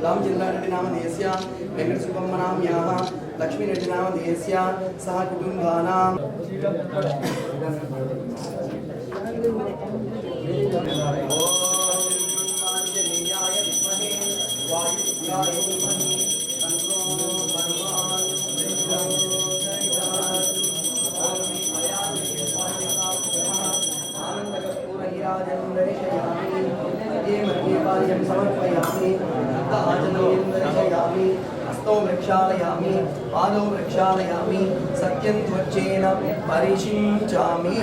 राम जिल्लारेड्डी नामधेयस्य वेंकटसुब्रह्मण्याः लक्ष्मीरेड्डी नामधेयस्य सह कुटुम्बानां समर्पयामि दर्शयामि हस्तौ वृक्षालयामि पादौ वृक्षालयामि सत्यं त्वच्चेन परिशिञ्चामि।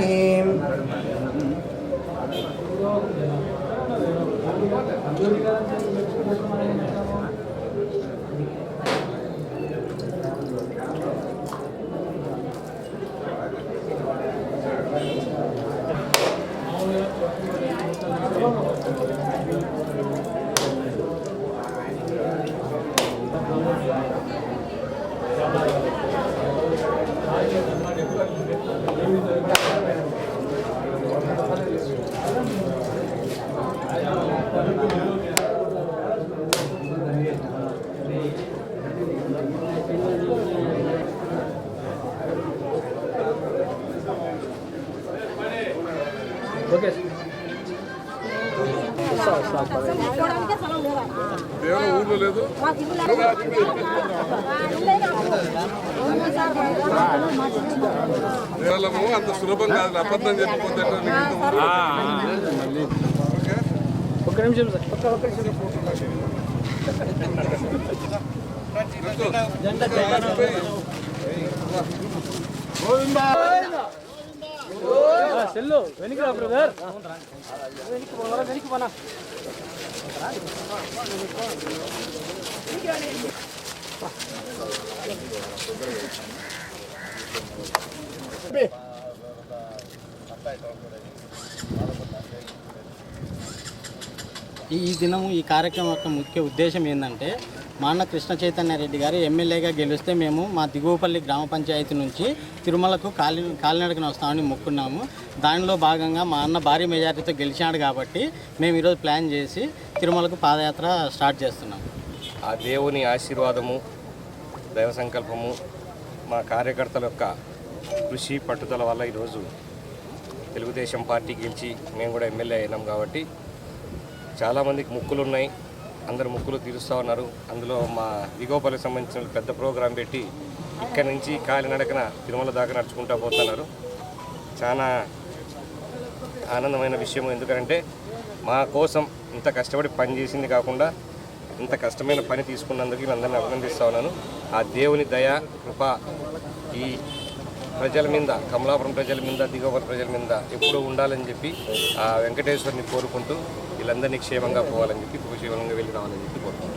ఓకే ఊర్లో లేదు అంత సులభం కాదు అబద్ధం చెప్పిపోతే ఒక్క నిమిషం సార్ సెల్లు వెనక్కి రా బ్రదర్ వెనక్కి పోనా ఈ దినము ఈ కార్యక్రమం యొక్క ముఖ్య ఉద్దేశం ఏంటంటే మా అన్న కృష్ణ చైతన్య రెడ్డి గారు ఎమ్మెల్యేగా గెలిస్తే మేము మా దిగువపల్లి గ్రామ పంచాయతీ నుంచి తిరుమలకు కాలినడకన వస్తామని మొక్కున్నాము. దానిలో భాగంగా మా అన్న భారీ మెజారిటీతో గెలిచాడు కాబట్టి మేము ఈరోజు ప్లాన్ చేసి తిరుమలకు పాదయాత్ర స్టార్ట్ చేస్తున్నాము. ఆ దేవుని ఆశీర్వాదము, దైవ సంకల్పము, మా కార్యకర్తల యొక్క కృషి పట్టుదల వల్ల ఈరోజు తెలుగుదేశం పార్టీ గెలిచి మేము కూడా ఎమ్మెల్యే అయినాం. కాబట్టి చాలామందికి ముక్కులు ఉన్నాయి, అందరు ముక్కులు తీరుస్తూ ఉన్నారు. అందులో మా దిగోపల్లికి సంబంధించిన పెద్ద ప్రోగ్రాం పెట్టి ఇక్కడి నుంచి కాలినడకన తిరుమల దాకా నడుచుకుంటూ పోతున్నారు. చాలా ఆనందమైన విషయం. ఎందుకంటే మా కోసం ఇంత కష్టపడి పని చేసింది కాకుండా ఇంత కష్టమైన పని తీసుకున్నందుకు అందరిని అభినందిస్తూ ఉన్నాను. ఆ దేవుని దయ కృప ఈ ప్రజల మీద, కమలాపురం ప్రజల మీద, దిగోపల్లి ప్రజల మీద ఎప్పుడూ ఉండాలని చెప్పి ఆ వెంకటేశ్వరుని కోరుకుంటూ వీళ్ళందరినీ క్షేమంగా పోవాలని చెప్పి క్షేమంగా వెళ్ళి రావాలని చెప్పి కోరుకుంటున్నాను.